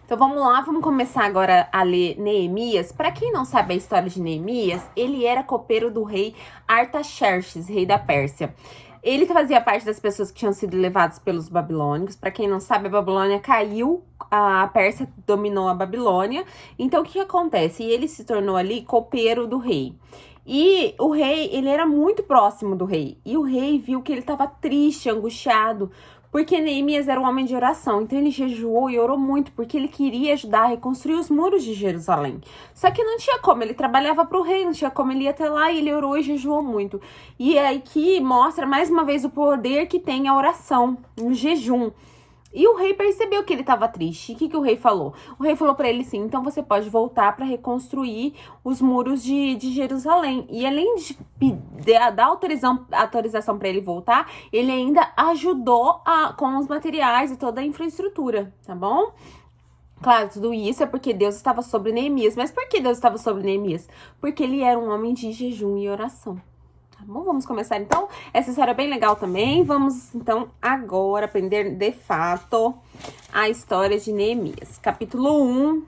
Então vamos lá, vamos começar agora a ler Neemias. Para quem não sabe a história de Neemias, ele era copeiro do rei Artaxerxes, rei da Pérsia. Ele fazia parte das pessoas que tinham sido levadas pelos babilônicos. Para quem não sabe, a Babilônia caiu, a Pérsia dominou a Babilônia. Então o que acontece? Ele se tornou ali copeiro do rei. E o rei, ele era muito próximo do rei. E o rei viu que ele estava triste, angustiado, porque Neemias era um homem de oração. Então ele jejuou e orou muito, porque ele queria ajudar a reconstruir os muros de Jerusalém. Só que não tinha como, ele trabalhava para o rei, não tinha como ele ir até lá, e ele orou e jejuou muito. E é aí que mostra mais uma vez o poder que tem a oração, o jejum. E o rei percebeu que ele estava triste. E o que o rei falou? O rei falou para ele assim: então você pode voltar para reconstruir os muros de Jerusalém. E além de dar autorização para ele voltar, ele ainda ajudou com os materiais e toda a infraestrutura, tá bom? Claro, tudo isso é porque Deus estava sobre Neemias. Mas por que Deus estava sobre Neemias? Porque ele era um homem de jejum e oração. Tá bom? Vamos começar então. Essa história é bem legal também. Vamos então agora aprender de fato a história de Neemias. Capítulo 1.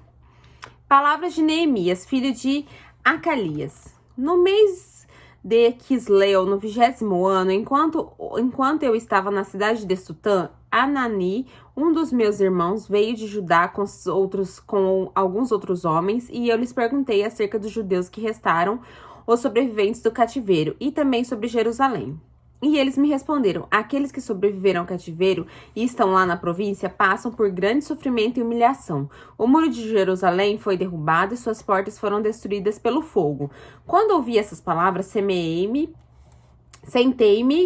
Palavras de Neemias, filho de Acalias. No mês de Quisleu, no 20º ano, enquanto eu estava na cidade de Sutã, Anani, um dos meus irmãos, veio de Judá com alguns outros homens, e eu lhes perguntei acerca dos judeus que restaram, os sobreviventes do cativeiro, e também sobre Jerusalém. E eles me responderam: aqueles que sobreviveram ao cativeiro e estão lá na província passam por grande sofrimento e humilhação. O muro de Jerusalém foi derrubado e suas portas foram destruídas pelo fogo. Quando ouvi essas palavras, sentei-me,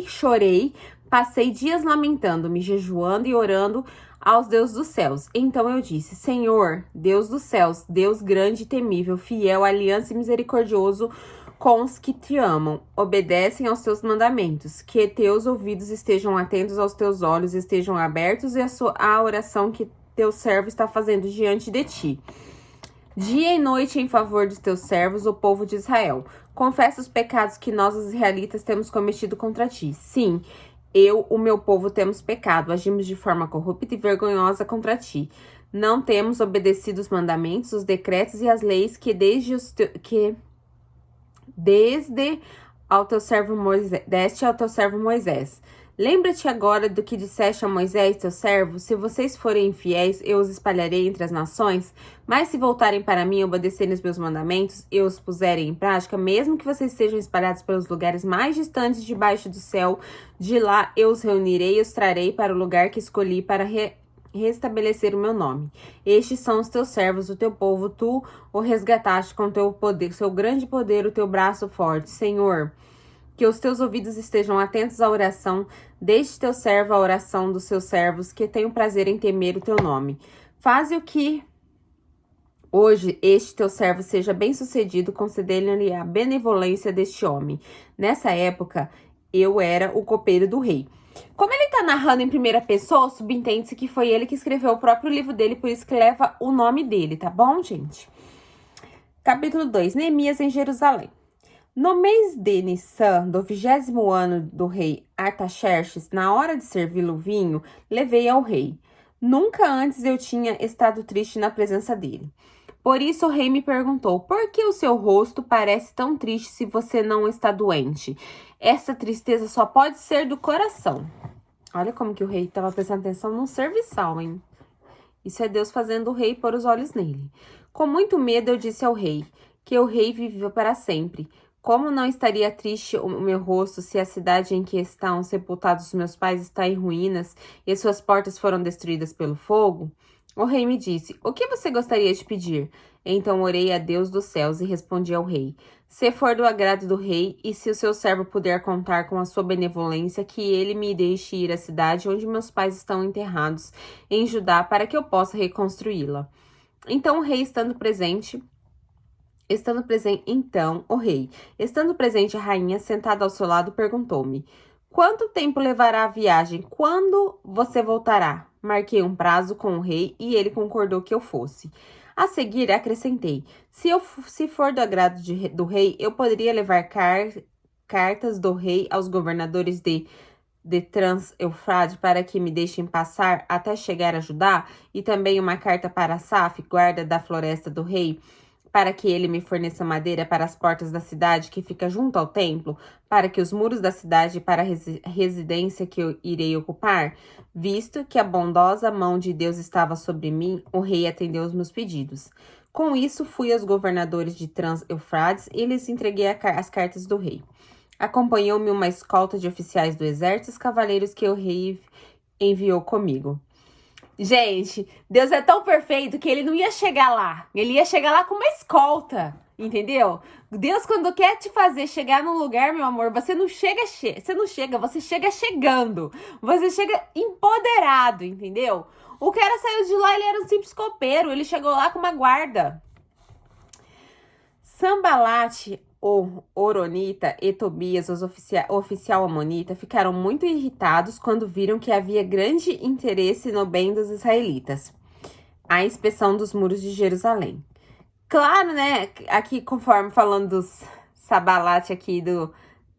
chorei, passei dias lamentando-me, jejuando e orando aos deuses dos céus. Então eu disse: Senhor, Deus dos céus, Deus grande e temível, fiel, aliança e misericordioso com os que te amam, obedecem aos teus mandamentos, que teus ouvidos estejam atentos aos teus olhos, estejam abertos e a oração que teu servo está fazendo diante de ti. Dia e noite em favor dos teus servos, o povo de Israel. Confessa os pecados que nós, os israelitas, temos cometido contra ti. Sim, o meu povo, temos pecado, agimos de forma corrupta e vergonhosa contra ti. Não temos obedecido os mandamentos, os decretos e as leis que deste ao teu servo Moisés. Lembra-te agora do que disseste a Moisés, teu servo: se vocês forem infiéis, eu os espalharei entre as nações, mas se voltarem para mim e obedecerem os meus mandamentos, e os puserem em prática, mesmo que vocês sejam espalhados pelos lugares mais distantes debaixo do céu, de lá eu os reunirei e os trarei para o lugar que escolhi para restabelecer o meu nome. Estes são os teus servos, o teu povo, tu o resgataste com teu poder, seu grande poder, o teu braço forte. Senhor, que os teus ouvidos estejam atentos à oração deste teu servo, à oração dos seus servos, que tenham prazer em temer o teu nome. Faze o que hoje este teu servo seja bem-sucedido, concedendo-lhe a benevolência deste homem. Nessa época, eu era o copeiro do rei. Como ele tá narrando em primeira pessoa, subentende-se que foi ele que escreveu o próprio livro dele, por isso que leva o nome dele, tá bom, gente? Capítulo 2. Neemias em Jerusalém. No mês de Nissan, do 20º ano do rei Artaxerxes, na hora de servi-lo vinho, levei ao rei. Nunca antes eu tinha estado triste na presença dele. Por isso o rei me perguntou: por que o seu rosto parece tão triste se você não está doente? Essa tristeza só pode ser do coração. Olha como que o rei estava prestando atenção no serviçal, hein? Isso é Deus fazendo o rei pôr os olhos nele. Com muito medo eu disse ao rei que o rei vivia para sempre. Como não estaria triste o meu rosto se a cidade em que estão sepultados os meus pais está em ruínas e suas portas foram destruídas pelo fogo? O rei me disse: o que você gostaria de pedir? Então orei a Deus dos céus e respondi ao rei: se for do agrado do rei e se o seu servo puder contar com a sua benevolência, que ele me deixe ir à cidade onde meus pais estão enterrados, em Judá, para que eu possa reconstruí-la. Então o rei, estando presente, a rainha, sentada ao seu lado, perguntou-me: quanto tempo levará a viagem? Quando você voltará? Marquei um prazo com o rei e ele concordou que eu fosse. A seguir, acrescentei: se for do agrado do rei, eu poderia levar cartas do rei aos governadores de de Trans-Eufrade para que me deixem passar até chegar a Judá, e também uma carta para Asaf, guarda da floresta do rei, para que ele me forneça madeira para as portas da cidade que fica junto ao templo, para que os muros da cidade e para a residência que eu irei ocupar? Visto que a bondosa mão de Deus estava sobre mim, o rei atendeu os meus pedidos. Com isso, fui aos governadores de Trans-Eufrades e lhes entreguei as cartas do rei. Acompanhou-me uma escolta de oficiais do exército e os cavaleiros que o rei enviou comigo. Gente, Deus é tão perfeito que ele não ia chegar lá. Ele ia chegar lá com uma escolta, entendeu? Deus, quando quer te fazer chegar num lugar, meu amor, você não chega, você chega chegando. Você chega empoderado, entendeu? O cara saiu de lá, ele era um simples copeiro. Ele chegou lá com uma guarda. Sambalate, o Horonita e Tobias, o oficial amonita, ficaram muito irritados quando viram que havia grande interesse no bem dos israelitas. A inspeção dos muros de Jerusalém. Claro, né? Aqui, conforme falando dos Sambalate aqui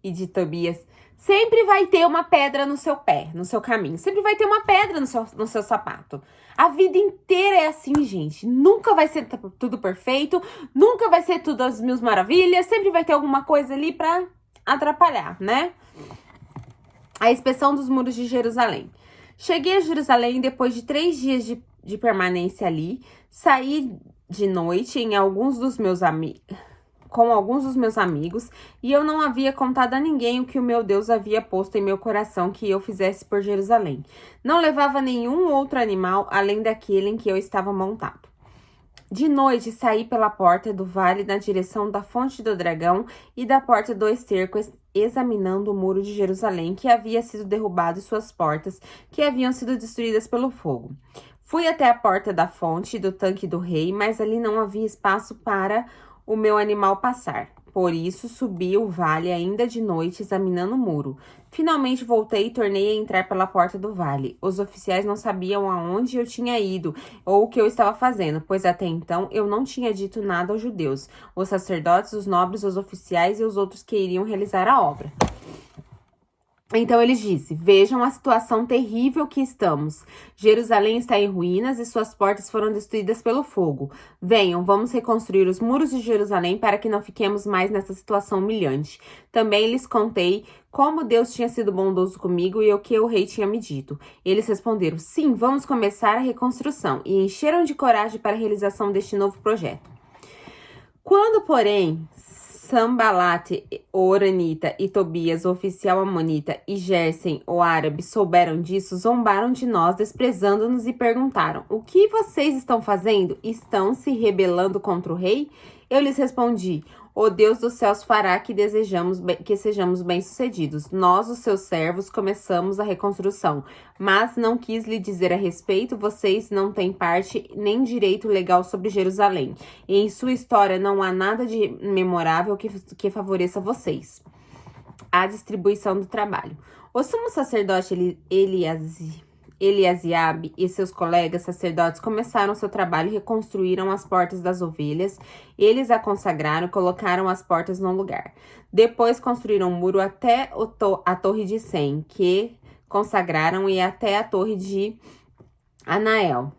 e de Tobias, sempre vai ter uma pedra no seu pé, no seu caminho. Sempre vai ter uma pedra no seu sapato. A vida inteira é assim, gente. Nunca vai ser tudo perfeito. Nunca vai ser tudo as mil maravilhas. Sempre vai ter alguma coisa ali pra atrapalhar, né? A inspeção dos muros de Jerusalém. Cheguei a Jerusalém depois de 3 dias de permanência ali. Saí de noite com alguns dos meus amigos, e eu não havia contado a ninguém o que o meu Deus havia posto em meu coração que eu fizesse por Jerusalém. Não levava nenhum outro animal além daquele em que eu estava montado. De noite, saí pela porta do vale na direção da fonte do dragão e da porta do esterco, examinando o muro de Jerusalém, que havia sido derrubado, e suas portas, que haviam sido destruídas pelo fogo. Fui até a porta da fonte do tanque do rei, mas ali não havia espaço para o meu animal passar. Por isso, subi o vale ainda de noite, examinando o muro. Finalmente voltei e tornei a entrar pela porta do vale. Os oficiais não sabiam aonde eu tinha ido ou o que eu estava fazendo, pois até então eu não tinha dito nada aos judeus, os sacerdotes, os nobres, os oficiais e os outros que iriam realizar a obra. Então eles disse: vejam a situação terrível que estamos. Jerusalém está em ruínas e suas portas foram destruídas pelo fogo. Venham, vamos reconstruir os muros de Jerusalém para que não fiquemos mais nessa situação humilhante. Também lhes contei como Deus tinha sido bondoso comigo e o que o rei tinha me dito. Eles responderam: sim, vamos começar a reconstrução, e encheram de coragem para a realização deste novo projeto. Quando, porém, Sambalate, o Horonita, e Tobias, o oficial amonita, e Gersen, o árabe, souberam disso, zombaram de nós, desprezando-nos, e perguntaram: o que vocês estão fazendo? Estão se rebelando contra o rei? Eu lhes respondi: o Deus dos céus fará que sejamos bem-sucedidos. Nós, os seus servos, começamos a reconstrução, mas não quis lhe dizer a respeito. Vocês não têm parte nem direito legal sobre Jerusalém, e em sua história não há nada de memorável que favoreça vocês. A distribuição do trabalho. O sumo sacerdote Eliasiabe e seus colegas sacerdotes começaram seu trabalho e reconstruíram as portas das ovelhas. Eles a consagraram e colocaram as portas no lugar. Depois construíram um muro até a torre de Sem, que consagraram, e até a torre de Ananel.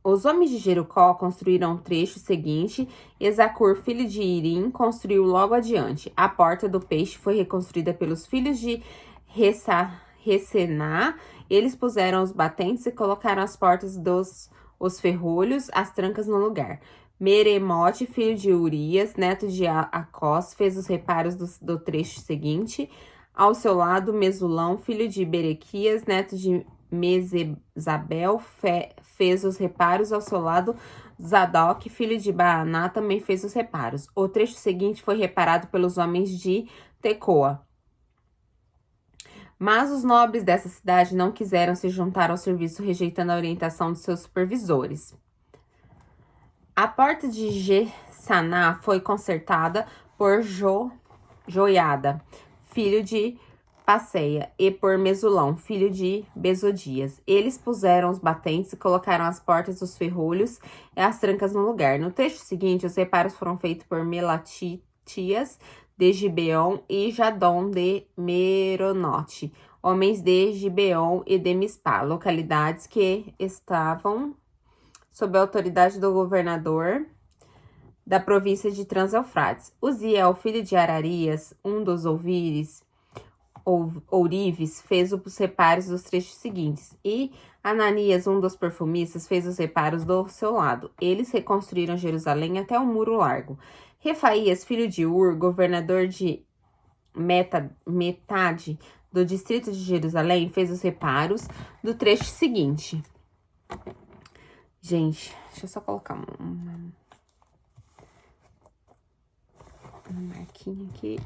Os homens de Jericó construíram o trecho seguinte. Ezacur, filho de Irim, construiu logo adiante. A porta do peixe foi reconstruída pelos filhos de Ressená. Eles puseram os batentes e colocaram as portas os ferrolhos, as trancas no lugar. Meremote, filho de Urias, neto de Acós, fez os reparos do trecho seguinte. Ao seu lado, Mesulão, filho de Berequias, neto de Mesezabel, fez os reparos. Ao seu lado, Zadok, filho de Baaná, também fez os reparos. O trecho seguinte foi reparado pelos homens de Tecoa. Mas os nobres dessa cidade não quiseram se juntar ao serviço, rejeitando a orientação de seus supervisores. A porta de Gessaná foi consertada por Joiada, filho de Passeia, e por Mesulão, filho de Bezodias. Eles puseram os batentes e colocaram as portas, os ferrolhos e as trancas no lugar. No trecho seguinte, os reparos foram feitos por Melatias de Gibeon e Jadon de Meronote. homens de Gibeon e de Mispá, localidades que estavam sob a autoridade do governador da província de Trans-Eufrates. Uziel, filho de Ararias, um dos ourives, fez os reparos dos trechos seguintes, e Ananias, um dos perfumistas, fez os reparos do seu lado. Eles reconstruíram Jerusalém até o muro largo. Refaías, filho de Ur, governador de metade do distrito de Jerusalém, fez os reparos do trecho seguinte. Gente, deixa eu só colocar uma marquinha aqui.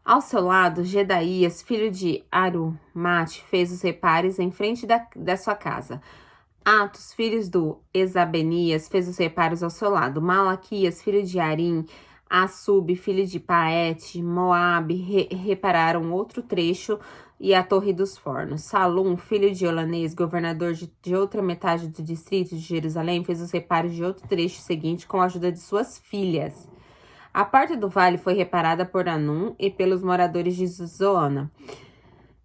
Ao seu lado, Gedaías, filho de Arumate, fez os reparos em frente da sua casa. Atos, filhos do Esabenias, fez os reparos ao seu lado. Malaquias, filho de Arim, Assub, filho de Paete, Moabe, repararam outro trecho e a Torre dos Fornos. Salum, filho de Olanês, governador de outra metade do distrito de Jerusalém, fez os reparos de outro trecho seguinte com a ajuda de suas filhas. A porta do vale foi reparada por Anum e pelos moradores de Zoana.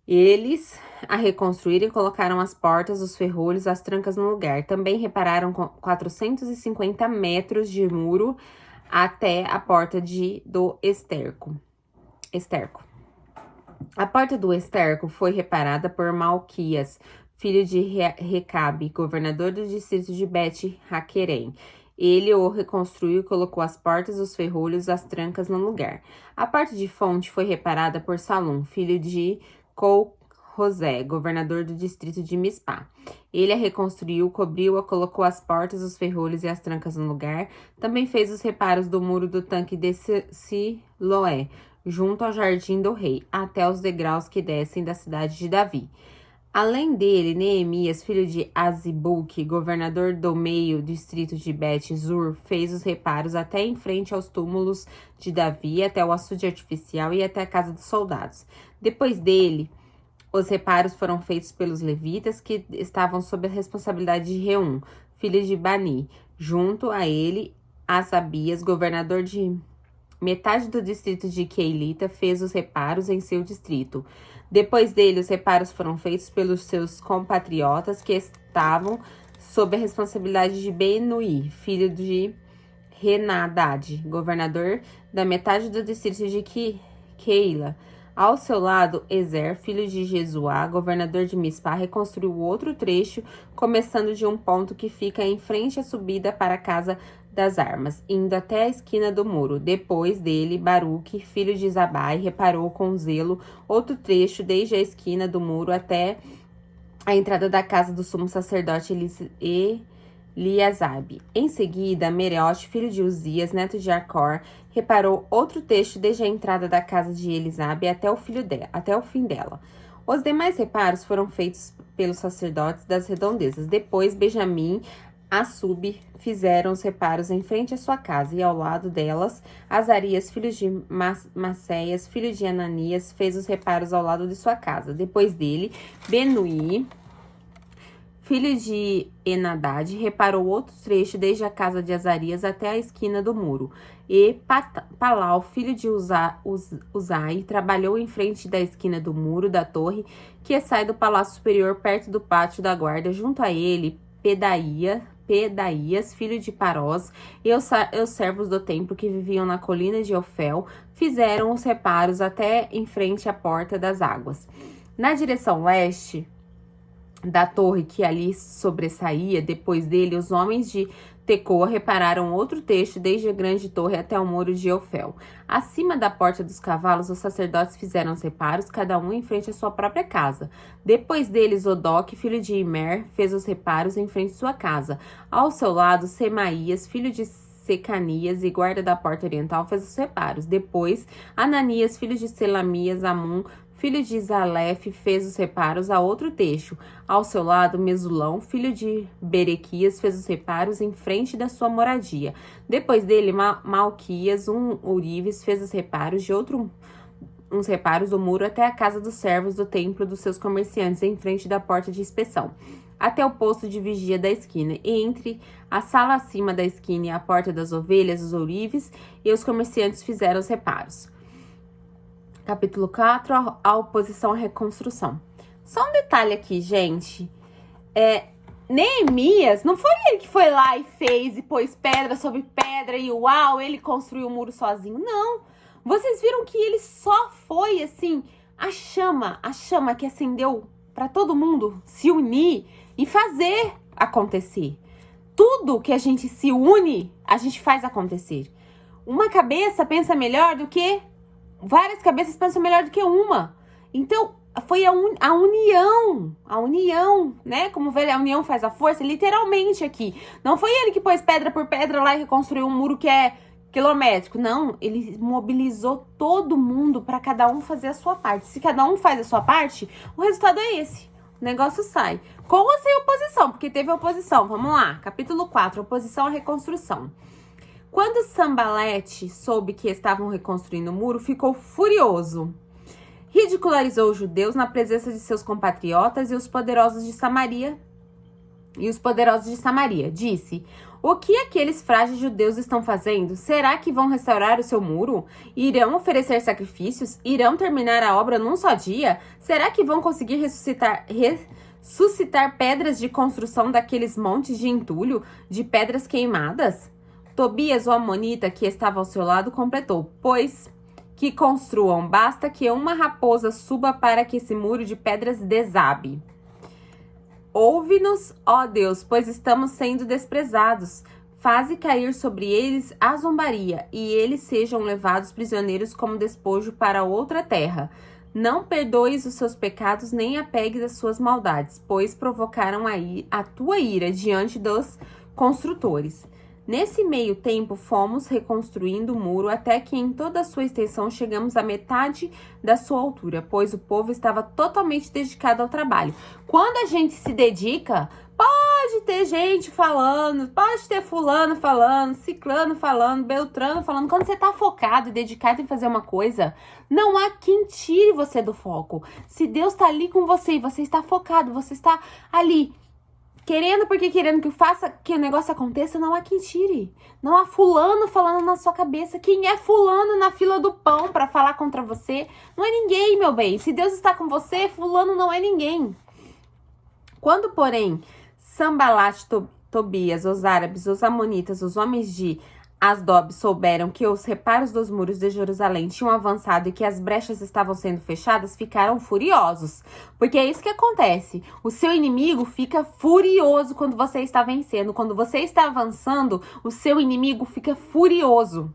Eles a reconstruíram e colocaram as portas, os ferrolhos, as trancas no lugar. Também repararam 450 metros de muro até a porta do esterco. A porta do esterco foi reparada por Malquias, filho de Recabe, governador do distrito de Bet-Haquerem. Ele o reconstruiu e colocou as portas, os ferrolhos, as trancas no lugar. A parte de fonte foi reparada por Salum, filho de Col-Rosé, governador do distrito de Mispá. Ele a reconstruiu, cobriu-a, colocou as portas, os ferrolhos e as trancas no lugar. Também fez os reparos do muro do tanque de Siloé, junto ao jardim do rei, até os degraus que descem da cidade de Davi. Além dele, Neemias, filho de Azibuque, governador do meio distrito de Bet-Zur, fez os reparos até em frente aos túmulos de Davi, até o açude artificial e até a casa dos soldados. Depois dele, os reparos foram feitos pelos levitas, que estavam sob a responsabilidade de Reum, filho de Bani. Junto a ele, Asabias, governador de metade do distrito de Keilita, fez os reparos em seu distrito. Depois dele, os reparos foram feitos pelos seus compatriotas que estavam sob a responsabilidade de Benui, filho de Henadad, governador da metade do distrito de Keila. Ao seu lado, Ezer, filho de Jesuá, governador de Mispá, reconstruiu outro trecho, começando de um ponto que fica em frente à subida para a casa das armas, indo até a esquina do muro. Depois dele, Baruque, filho de Zabai, reparou com zelo outro trecho desde a esquina do muro até a entrada da casa do sumo sacerdote Eliasabe. Em seguida, Mereote, filho de Uzias, neto de Acor, reparou outro trecho desde a entrada da casa de Elisabe até o fim dela. Os demais reparos foram feitos pelos sacerdotes das redondezas. Depois, Benjamim, Assub, fizeram os reparos em frente à sua casa, e ao lado delas, Azarias, filho de Maceias, filho de Ananias, fez os reparos ao lado de sua casa. Depois dele, Benui, filho de Enadad, reparou outro trecho desde a casa de Azarias até a esquina do muro. E Palau, filho de Uzai, trabalhou em frente da esquina do muro da torre, que sai do palácio superior perto do pátio da guarda. Junto a ele, Pedaías, filho de Parós, e os servos do templo que viviam na colina de Ofel, fizeram os reparos até em frente à porta das águas. Na direção leste da torre que ali sobressaía, depois dele, os homens de Tecoa repararam outro trecho desde a grande torre até o muro de Ofel. Acima da porta dos cavalos, os sacerdotes fizeram os reparos, cada um em frente à sua própria casa. Depois deles, Odoque, filho de Imer, fez os reparos em frente à sua casa. Ao seu lado, Semaías, filho de Secanias e guarda da porta oriental, fez os reparos. Depois, Ananias, filho de Selamias, Amum, filho de Zalef, fez os reparos a outro trecho. Ao seu lado, Mesulão, filho de Berequias, fez os reparos em frente da sua moradia. Depois dele, Malquias, um ourives, fez os reparos uns reparos do muro até a casa dos servos do templo dos seus comerciantes, em frente da porta de inspeção, até o posto de vigia da esquina, e entre a sala acima da esquina e a porta das ovelhas, os ourives e os comerciantes fizeram os reparos. Capítulo 4, a oposição à reconstrução. Só um detalhe aqui, gente. Neemias, não foi ele que foi lá e fez e pôs pedra sobre pedra e uau, ele construiu o muro sozinho. Não. Vocês viram que ele só foi assim, a chama que acendeu para todo mundo se unir e fazer acontecer. Tudo que a gente se une, a gente faz acontecer. Uma cabeça pensa melhor do que várias cabeças pensam melhor do que uma. Então, foi a união, né? Como a união faz a força, literalmente aqui. Não foi ele que pôs pedra por pedra lá e reconstruiu um muro que é quilométrico. Não, ele mobilizou todo mundo para cada um fazer a sua parte. Se cada um faz a sua parte, o resultado é esse. O negócio sai. Com ou sem oposição, porque teve oposição. Vamos lá, capítulo 4, oposição à reconstrução. Quando Sambalete soube que estavam reconstruindo o muro, ficou furioso. Ridicularizou os judeus na presença de seus compatriotas e os poderosos de Samaria. Disse: o que aqueles frágeis judeus estão fazendo? Será que vão restaurar o seu muro? Irão oferecer sacrifícios? Irão terminar a obra num só dia? Será que vão conseguir ressuscitar pedras de construção daqueles montes de entulho, de pedras queimadas? Tobias, o amonita, que estava ao seu lado, completou: pois que construam, basta que uma raposa suba para que esse muro de pedras desabe. Ouve-nos, ó Deus, pois estamos sendo desprezados. Faze cair sobre eles a zombaria, e eles sejam levados prisioneiros como despojo para outra terra. Não perdoes os seus pecados, nem apegues as suas maldades, pois provocaram a tua ira diante dos construtores. Nesse meio tempo, fomos reconstruindo o muro até que em toda a sua extensão chegamos à metade da sua altura, pois o povo estava totalmente dedicado ao trabalho. Quando a gente se dedica, pode ter gente falando, pode ter fulano falando, ciclano falando, beltrano falando. Quando você está focado e dedicado em fazer uma coisa, não há quem tire você do foco. Se Deus está ali com você e você está focado, você está ali querendo que o negócio aconteça, não há quem tire. Não há fulano falando na sua cabeça. Quem é fulano na fila do pão para falar contra você? Não é ninguém, meu bem. Se Deus está com você, fulano não é ninguém. Quando, porém, Sambalat, Tobias, os árabes, os amonitas, os homens de Asdob souberam que os reparos dos muros de Jerusalém tinham avançado e que as brechas estavam sendo fechadas, ficaram furiosos. Porque é isso que acontece. O seu inimigo fica furioso quando você está vencendo. Quando você está avançando, o seu inimigo fica furioso.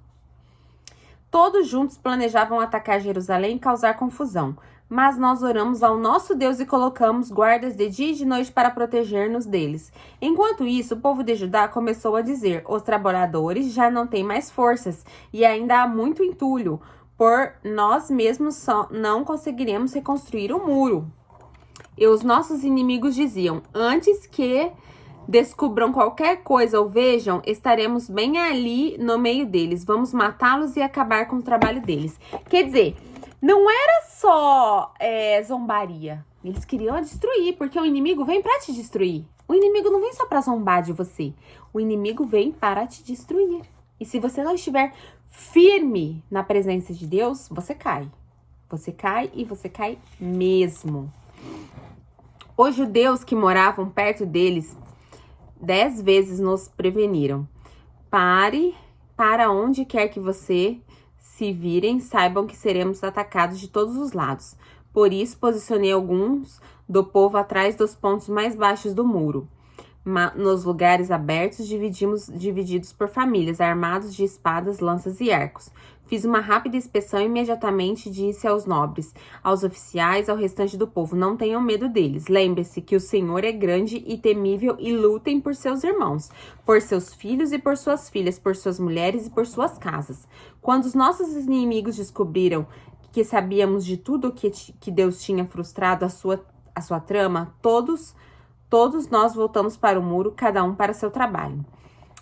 Todos juntos planejavam atacar Jerusalém e causar confusão. Mas nós oramos ao nosso Deus e colocamos guardas de dia e de noite para proteger-nos deles. Enquanto isso, o povo de Judá começou a dizer: os trabalhadores já não têm mais forças e ainda há muito entulho. Por nós mesmos não conseguiremos reconstruir o muro. E os nossos inimigos diziam: antes que descubram qualquer coisa ou vejam, estaremos bem ali no meio deles. Vamos matá-los e acabar com o trabalho deles. Quer dizer, não era só zombaria. Eles queriam destruir, porque o inimigo vem para te destruir. O inimigo não vem só para zombar de você. O inimigo vem para te destruir. E se você não estiver firme na presença de Deus, você cai. Você cai e você cai mesmo. Os judeus que moravam perto deles 10 vezes nos preveniram: pare para onde quer que você se virem, saibam que seremos atacados de todos os lados. Por isso, posicionei alguns do povo atrás dos pontos mais baixos do muro. Nos lugares abertos, divididos por famílias, armados de espadas, lanças e arcos. Fiz uma rápida inspeção e imediatamente disse aos nobres, aos oficiais, ao restante do povo: não tenham medo deles. Lembre-se que o Senhor é grande e temível e lutem por seus irmãos, por seus filhos e por suas filhas, por suas mulheres e por suas casas. Quando os nossos inimigos descobriram que sabíamos de tudo que Deus tinha frustrado a sua trama, todos nós voltamos para o muro, cada um para seu trabalho.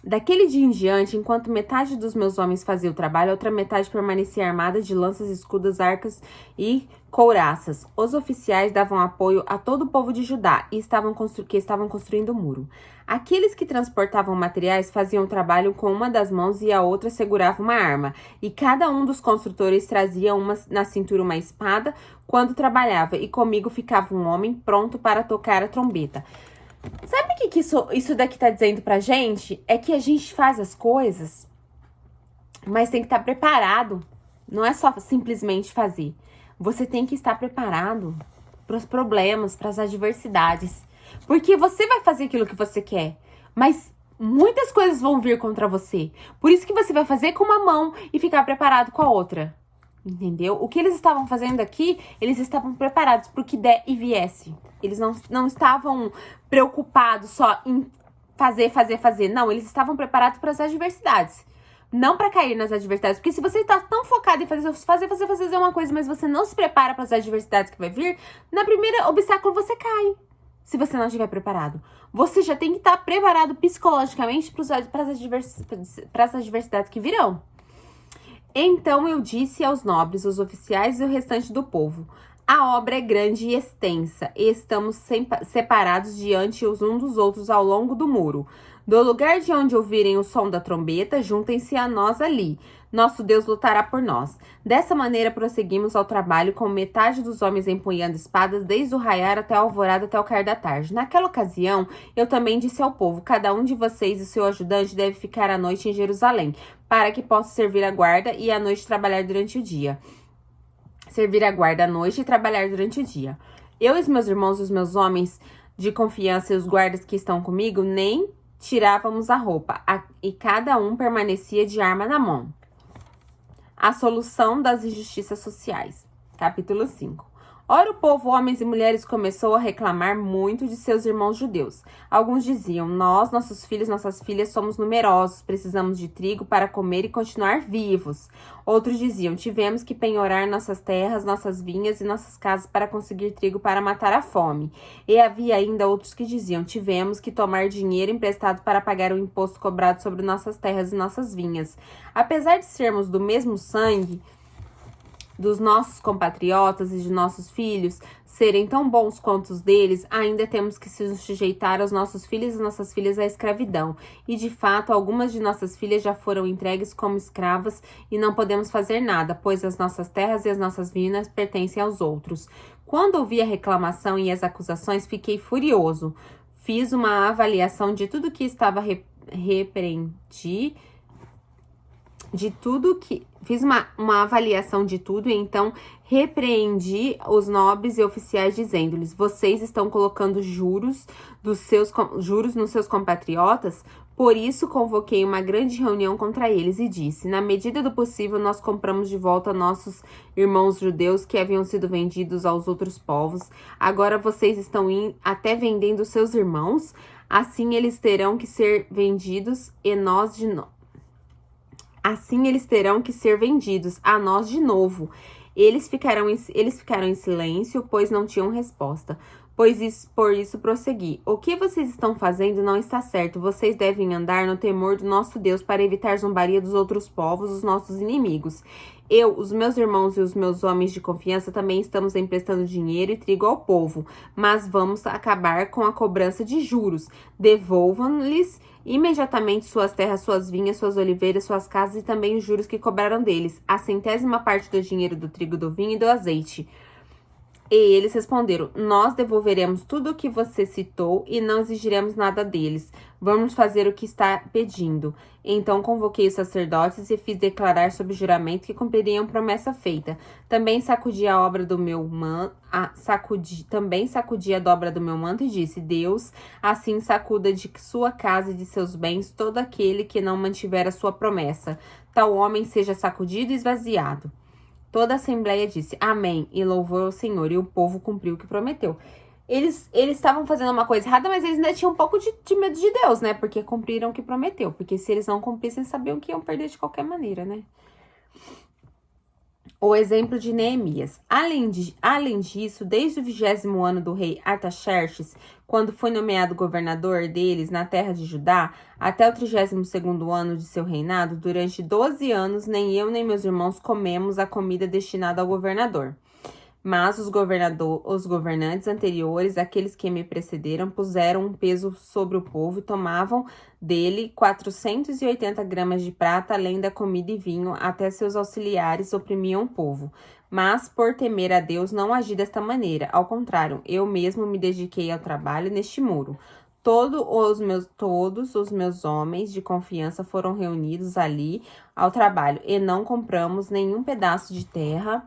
Daquele dia em diante, enquanto metade dos meus homens fazia o trabalho, a outra metade permanecia armada de lanças, escudos, arcas e couraças. Os oficiais davam apoio a todo o povo de Judá e estavam construindo o muro. Aqueles que transportavam materiais faziam o trabalho com uma das mãos e a outra segurava uma arma. E cada um dos construtores trazia na cintura uma espada quando trabalhava, e comigo ficava um homem pronto para tocar a trombeta. Sabe o que isso daqui tá dizendo pra gente? É que a gente faz as coisas, mas tem que estar preparado. Não é só simplesmente fazer. Você tem que estar preparado para os problemas, para as adversidades. Porque você vai fazer aquilo que você quer, mas muitas coisas vão vir contra você. Por isso que você vai fazer com uma mão e ficar preparado com a outra. Entendeu? O que eles estavam fazendo aqui, eles estavam preparados para o que der e viesse. Eles não estavam preocupados só em fazer. Não, eles estavam preparados para as adversidades. Não para cair nas adversidades. Porque se você está tão focado em fazer uma coisa, mas você não se prepara para as adversidades que vai vir, na primeira obstáculo você cai. Se você não estiver preparado. Você já tem que estar preparado psicologicamente para as adversidades que virão. Então eu disse aos nobres, os oficiais e o restante do povo: a obra é grande e extensa, e estamos separados diante uns dos outros ao longo do muro. Do lugar de onde ouvirem o som da trombeta, juntem-se a nós ali. Nosso Deus lutará por nós. Dessa maneira, prosseguimos ao trabalho, com metade dos homens empunhando espadas, desde o raiar até a alvorada, até o cair da tarde. Naquela ocasião, eu também disse ao povo: cada um de vocês e seu ajudante deve ficar à noite em Jerusalém, para que possa servir a guarda e à noite trabalhar durante o dia. Servir a guarda à noite e trabalhar durante o dia. Eu e os meus irmãos, os meus homens de confiança e os guardas que estão comigo, nem tirávamos a roupa, e cada um permanecia de arma na mão. A solução das injustiças sociais. Capítulo 5. Ora, o povo, homens e mulheres, começou a reclamar muito de seus irmãos judeus. Alguns diziam: nós, nossos filhos, nossas filhas, somos numerosos, precisamos de trigo para comer e continuar vivos. Outros diziam: tivemos que penhorar nossas terras, nossas vinhas e nossas casas para conseguir trigo para matar a fome. E havia ainda outros que diziam: tivemos que tomar dinheiro emprestado para pagar o imposto cobrado sobre nossas terras e nossas vinhas. Apesar de sermos do mesmo sangue dos nossos compatriotas e de nossos filhos serem tão bons quanto os deles, ainda temos que se sujeitar aos nossos filhos e nossas filhas à escravidão. E, de fato, algumas de nossas filhas já foram entregues como escravas e não podemos fazer nada, pois as nossas terras e as nossas vinhas pertencem aos outros. Quando ouvi a reclamação e as acusações, fiquei furioso. Fiz uma avaliação de tudo que estava Fiz uma avaliação de tudo e então repreendi os nobres e oficiais, dizendo-lhes: vocês estão colocando juros nos seus compatriotas? Por isso convoquei uma grande reunião contra eles e disse: na medida do possível, nós compramos de volta nossos irmãos judeus que haviam sido vendidos aos outros povos. Agora vocês estão até vendendo seus irmãos? Assim eles terão que ser vendidos e nós de novo. Assim eles terão que ser vendidos a nós de novo. Eles ficaram em silêncio, pois não tinham resposta. Por isso prossegui: o que vocês estão fazendo não está certo. Vocês devem andar no temor do nosso Deus para evitar zombaria dos outros povos, os nossos inimigos. Eu, os meus irmãos e os meus homens de confiança também estamos emprestando dinheiro e trigo ao povo, mas vamos acabar com a cobrança de juros. Devolvam-lhes imediatamente suas terras, suas vinhas, suas oliveiras, suas casas e também os juros que cobraram deles, a 100ª parte do dinheiro do trigo, do vinho e do azeite. E eles responderam: nós devolveremos tudo o que você citou e não exigiremos nada deles. Vamos fazer o que está pedindo. Então convoquei os sacerdotes e fiz declarar sob juramento que cumpririam promessa feita. Também sacudi a dobra do meu manto, e disse: Deus, assim sacuda de sua casa e de seus bens todo aquele que não mantiver a sua promessa. Tal homem seja sacudido e esvaziado. Toda a assembleia disse: amém, e louvou ao Senhor, e o povo cumpriu o que prometeu. Eles estavam fazendo uma coisa errada, mas eles ainda tinham um pouco de medo de Deus, né? Porque cumpriram o que prometeu. Porque se eles não cumprissem, sabiam que iam perder de qualquer maneira, né? O exemplo de Neemias. Além disso, desde o 20º ano do rei Artaxerxes, quando foi nomeado governador deles na terra de Judá, até o 32º ano de seu reinado, durante 12 anos, nem eu nem meus irmãos comemos a comida destinada ao governador. Mas os governantes anteriores, aqueles que me precederam, puseram um peso sobre o povo e tomavam dele 480 gramas de prata, além da comida e vinho, até seus auxiliares oprimiam o povo. Mas, por temer a Deus, não agi desta maneira. Ao contrário, eu mesmo me dediquei ao trabalho neste muro. Todos os meus homens de confiança foram reunidos ali ao trabalho, e não compramos nenhum pedaço de terra.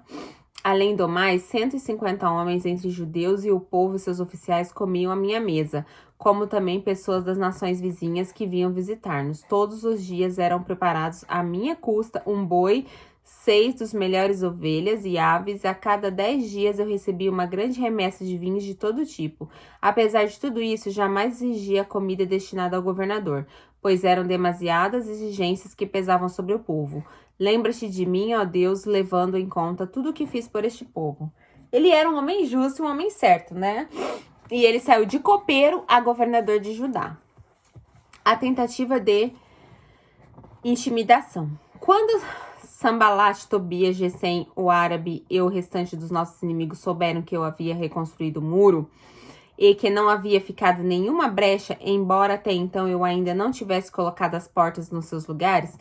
Além do mais, 150 homens entre judeus e o povo e seus oficiais comiam à minha mesa, como também pessoas das nações vizinhas que vinham visitar-nos. Todos os dias eram preparados à minha custa um boi, 6 dos melhores ovelhas e aves. A cada 10 dias eu recebia uma grande remessa de vinhos de todo tipo. Apesar de tudo isso, jamais exigia comida destinada ao governador, pois eram demasiadas exigências que pesavam sobre o povo. Lembra-te de mim, ó Deus, levando em conta tudo o que fiz por este povo. Ele era um homem justo e um homem certo, né? E ele saiu de copeiro a governador de Judá. A tentativa de intimidação. Quando Sambalat, Tobias, Gesem, o árabe e o restante dos nossos inimigos souberam que eu havia reconstruído o muro e que não havia ficado nenhuma brecha, embora até então eu ainda não tivesse colocado as portas nos seus lugares,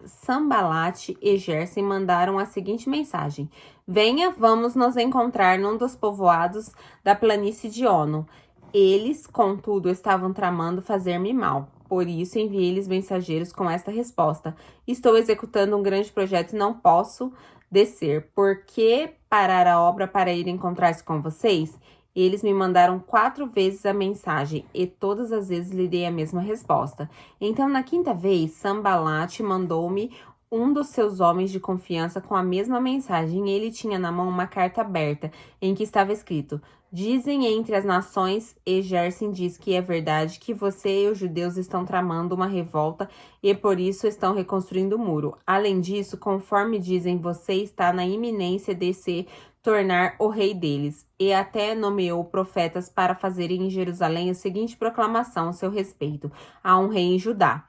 Sambalat e Gesem mandaram a seguinte mensagem: venha, vamos nos encontrar num dos povoados da planície de Ono. Eles, contudo, estavam tramando fazer-me mal. Por isso, enviei-lhes mensageiros com esta resposta: estou executando um grande projeto e não posso descer. Por que parar a obra para ir encontrar-se com vocês? Eles me mandaram 4 vezes a mensagem e todas as vezes lhe dei a mesma resposta. Então, na 5ª vez, Sambalat mandou-me um dos seus homens de confiança com a mesma mensagem. Ele tinha na mão uma carta aberta em que estava escrito: dizem entre as nações, e Gesem diz que é verdade, que você e os judeus estão tramando uma revolta e por isso estão reconstruindo o muro. Além disso, conforme dizem, você está na iminência de se tornar o rei deles, e até nomeou profetas para fazerem em Jerusalém a seguinte proclamação a seu respeito: há um rei em Judá.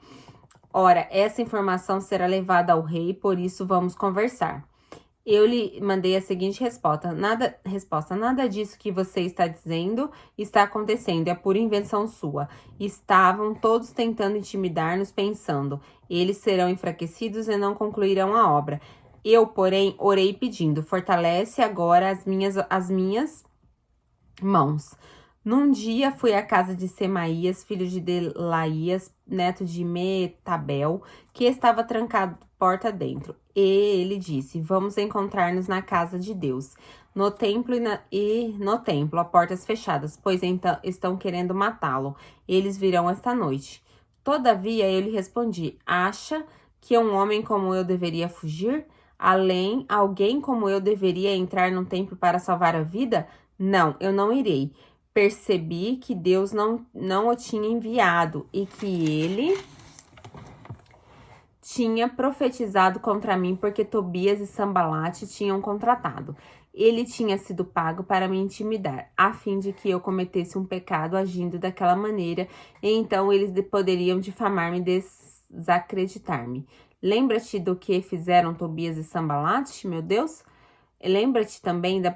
Ora, essa informação será levada ao rei, por isso vamos conversar. Eu lhe mandei a seguinte resposta: nada disso que você está dizendo está acontecendo, é pura invenção sua. Estavam todos tentando intimidar-nos, pensando: eles serão enfraquecidos e não concluirão a obra. Eu, porém, orei pedindo: fortalece agora as minhas mãos. Num dia fui à casa de Semaías, filho de Delaías, neto de Metabel, que estava trancado porta dentro. E ele disse: vamos encontrar-nos na casa de Deus, no templo no templo, a portas fechadas, pois então estão querendo matá-lo. Eles virão esta noite. Todavia eu lhe respondi: acha que um homem como eu deveria fugir? Alguém como eu deveria entrar no templo para salvar a vida? Não, eu não irei. Percebi que Deus não o tinha enviado e que ele tinha profetizado contra mim porque Tobias e Sambalat tinham contratado. Ele tinha sido pago para me intimidar, a fim de que eu cometesse um pecado agindo daquela maneira, e então eles poderiam difamar-me e desacreditar-me. Lembra-te do que fizeram Tobias e Sambalat, meu Deus? Lembra-te também da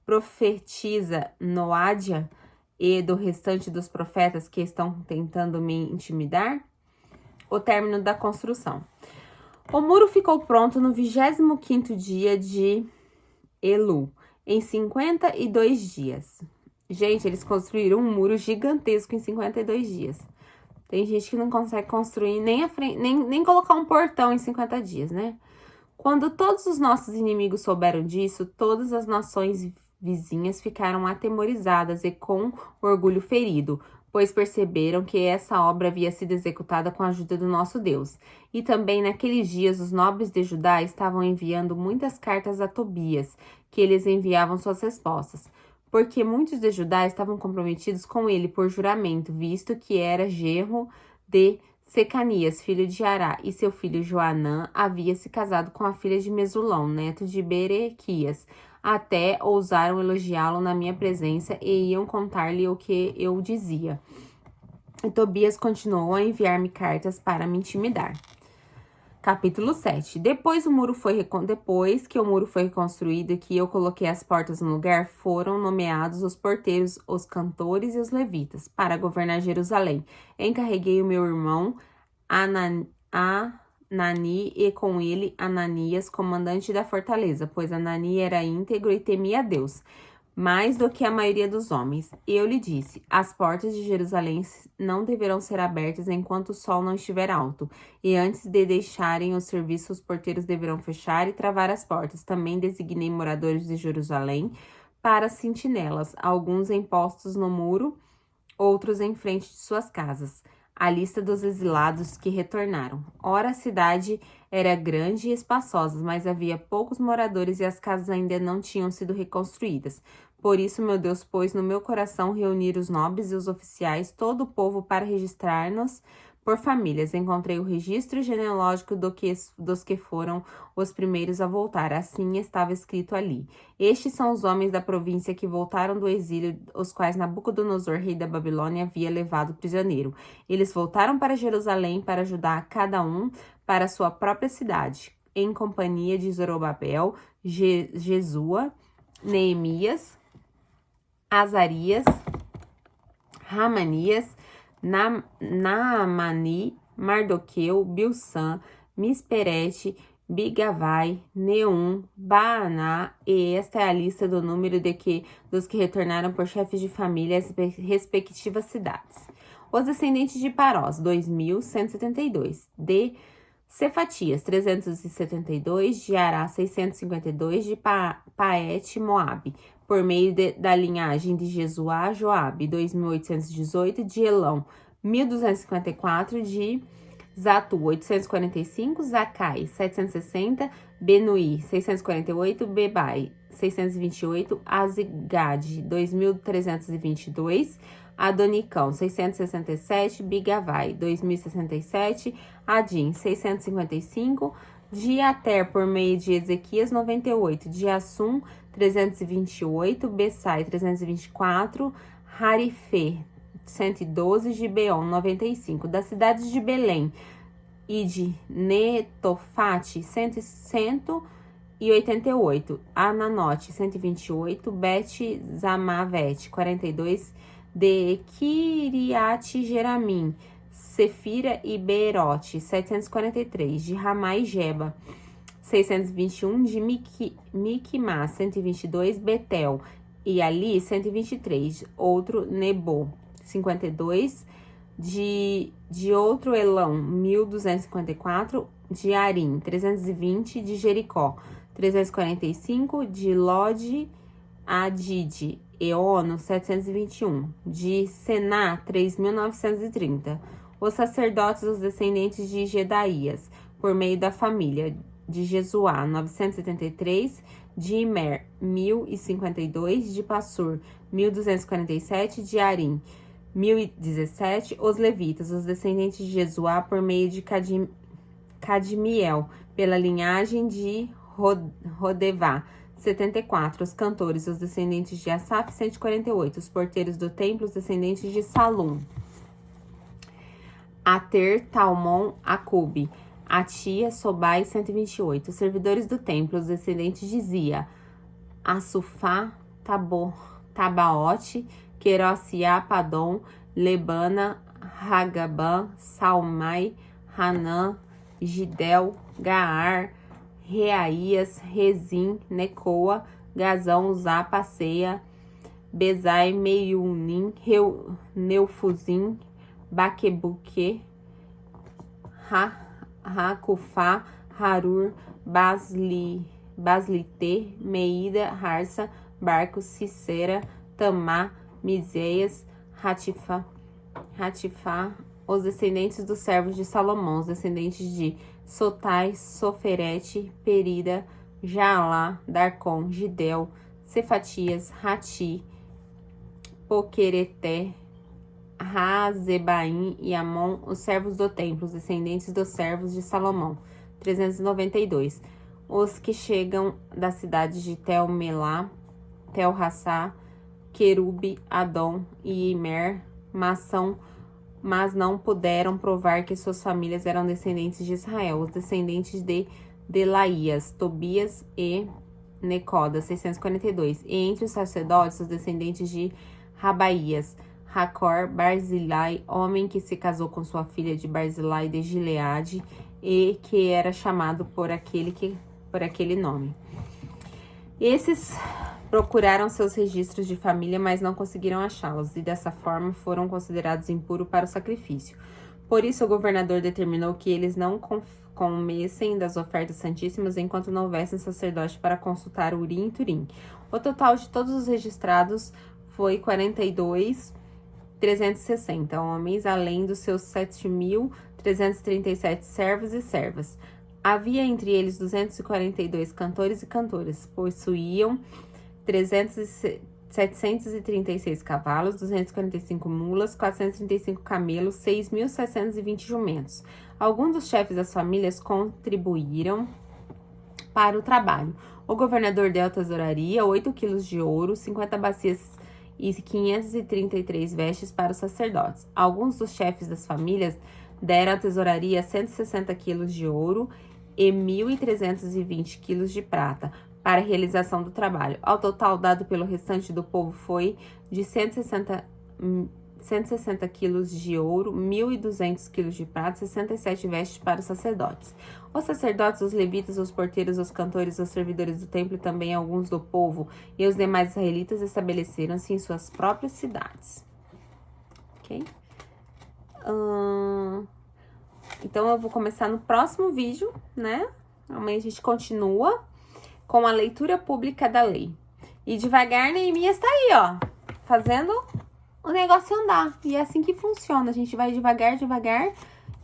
profetisa Noádia e do restante dos profetas que estão tentando me intimidar? O término da construção. O muro ficou pronto no 25º dia de Elu, em 52 dias. Gente, eles construíram um muro gigantesco em 52 dias. Tem gente que não consegue construir nem colocar um portão em 50 dias, né? Quando todos os nossos inimigos souberam disso, todas as nações vizinhas ficaram atemorizadas e com orgulho ferido, pois perceberam que essa obra havia sido executada com a ajuda do nosso Deus. E também naqueles dias os nobres de Judá estavam enviando muitas cartas a Tobias, que eles enviavam suas respostas, porque muitos de Judá estavam comprometidos com ele por juramento, visto que era genro de Secanias, filho de Ará, e seu filho Joanã havia se casado com a filha de Mesulão, neto de Berequias. Até ousaram elogiá-lo na minha presença e iam contar-lhe o que eu dizia. E Tobias continuou a enviar-me cartas para me intimidar. Capítulo 7. Depois que o muro foi reconstruído e que eu coloquei as portas no lugar, foram nomeados os porteiros, os cantores e os levitas para governar Jerusalém. Encarreguei o meu irmão Anani e com ele Ananias, comandante da fortaleza, pois Anani era íntegro e temia a Deus, mais do que a maioria dos homens. Eu lhe disse: as portas de Jerusalém não deverão ser abertas enquanto o sol não estiver alto, e antes de deixarem o serviço, os porteiros deverão fechar e travar as portas. Também designei moradores de Jerusalém para sentinelas, alguns em postos no muro, outros em frente de suas casas. A lista dos exilados que retornaram. Ora, a cidade era grande e espaçosa, mas havia poucos moradores e as casas ainda não tinham sido reconstruídas. Por isso, meu Deus pôs no meu coração reunir os nobres e os oficiais, todo o povo, para registrar-nos por famílias. Encontrei o registro genealógico dos que foram os primeiros a voltar. Assim estava escrito ali: estes são os homens da província que voltaram do exílio, os quais Nabucodonosor, rei da Babilônia, havia levado prisioneiro. Eles voltaram para Jerusalém para ajudar cada um para sua própria cidade, em companhia de Zorobabel, Jesua, Neemias, Azarias, Ramanias, Naamani, Mardoqueu, Bilsan, Misperete, Bigavai, Neum, Baaná, e esta é a lista do número dos que retornaram por chefes de família às respectivas cidades. Os descendentes de Parós, 2.172, de Cefatias, 372, de Ará, 652, de Paete, Moabe, por meio da linhagem de Jesuá, Joabe, 2.818, de Elão, 1.254, de Zatu, 845, Zacai, 760, Benuí, 648, Bebai, 628, Azigade, 2.322, Adonicão, 667, Bigavai, 2067, Adim, 655, de Ater, por meio de Ezequias, 98, de Assum, 328, Bessai, 324, Harifê, 112, Gibeon, 95, das cidades de Belém e de Netofate, 188, Ananote, 128, Bet Zamavete, 42, de Kiriat Jeramim, Sefira e Beerote, 743, de Ramá e Geba, 621, de Miquimá, 122, Betel, e Ali, 123, outro Nebo, 52, de outro Elão, 1.254, de Arim, 320, de Jericó, 345, de Lode, Adide, Eono, 721, de Sená, 3.930. Os sacerdotes, os descendentes de Gedaías, por meio da família de Jesuá, 973, de Imer, 1.052, de Passur, 1.247, de Arim, 1.017, os levitas, os descendentes de Jesuá, por meio de Cadmiel, pela linhagem de Rodevá, 74, os cantores, os descendentes de Asaf, 148, os porteiros do templo, os descendentes de Salum, Ater, Talmon, Acube, Atia, Sobai, 128, os servidores do templo, os descendentes de Zia, Assufá, Tabaote, Querosiá, Padom, Lebana, Hagabã, Salmai, Hanã, Gidel, Gaar, Reaías, Rezim, Necoa, Gazão, Zapa, Ceia, Bezai, Meiunim, Neufuzim, Baquebuque, Hakufá, Harur, Baslite, Meida, Harsa, Barcos, Cicera, Tamá, Miseias, Ratifá, os descendentes dos servos de Salomão, os descendentes de Sotai, Soferete, Perida, Jaalá, Darcon, Gidel, Cefatias, Rati, Poquereté, Razebaim e Amon, os servos do templo, os descendentes dos servos de Salomão. 392. Os que chegam da cidade de Tel-Melá, Tel-Hassá, Querube, Adom e Imer, mas não puderam provar que suas famílias eram descendentes de Israel. Os descendentes de Delaías, Tobias e Necoda, 642. E entre os sacerdotes, os descendentes de Rabaías, Racor, Barzilai, homem que se casou com sua filha de Barzilai de Gileade e que era chamado por aquele nome. Esses procuraram seus registros de família, mas não conseguiram achá-los, e dessa forma foram considerados impuros para o sacrifício. Por isso, o governador determinou que eles não comessem das ofertas santíssimas enquanto não houvessem sacerdote para consultar Urim e Turim. O total de todos os registrados foi 42.360 homens, além dos seus 7.337 servos e servas. Havia entre eles 242 cantores e cantoras, possuíam 736 cavalos, 245 mulas, 435 camelos, 6.720 jumentos. Alguns dos chefes das famílias contribuíram para o trabalho. O governador deu à tesouraria 8 quilos de ouro, 50 bacias e 533 vestes para os sacerdotes. Alguns dos chefes das famílias deram à tesouraria 160 quilos de ouro e 1.320 quilos de prata para a realização do trabalho. Ao total dado pelo restante do povo foi de 160 quilos de ouro, 1.200 quilos de prata, 67 vestes para os sacerdotes. Os sacerdotes, os levitas, os porteiros, os cantores, os servidores do templo e também alguns do povo e os demais israelitas estabeleceram-se em suas próprias cidades. Ok? Então, eu vou começar no próximo vídeo, né? Amanhã a gente continua com a leitura pública da lei. E devagar, Neemias tá aí, ó, fazendo o negócio andar. E é assim que funciona. A gente vai devagar, devagar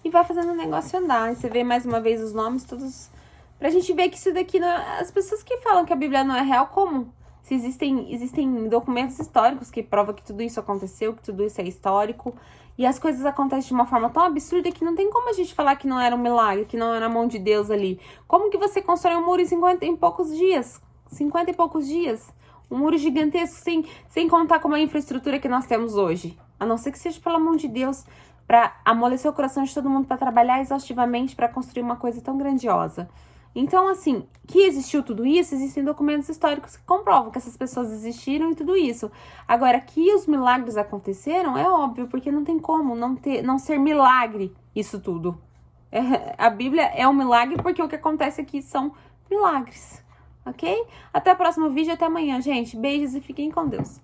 e vai fazendo o negócio andar. E você vê mais uma vez os nomes todos, pra gente ver que isso daqui não é... As pessoas que falam que a Bíblia não é real, como? Se existem documentos históricos que provam que tudo isso aconteceu, que tudo isso é histórico. E as coisas acontecem de uma forma tão absurda que não tem como a gente falar que não era um milagre, que não era a mão de Deus ali. Como que você constrói um muro em 50 e poucos dias? 50 e poucos dias. Um muro gigantesco, sem contar com a infraestrutura que nós temos hoje. A não ser que seja pela mão de Deus, para amolecer o coração de todo mundo, para trabalhar exaustivamente, para construir uma coisa tão grandiosa. Então, assim, que existiu tudo isso, existem documentos históricos que comprovam que essas pessoas existiram e tudo isso. Agora, que os milagres aconteceram, é óbvio, porque não tem como não ser milagre isso tudo. A Bíblia é um milagre porque o que acontece aqui são milagres, ok? Até o próximo vídeo, até amanhã, gente. Beijos e fiquem com Deus.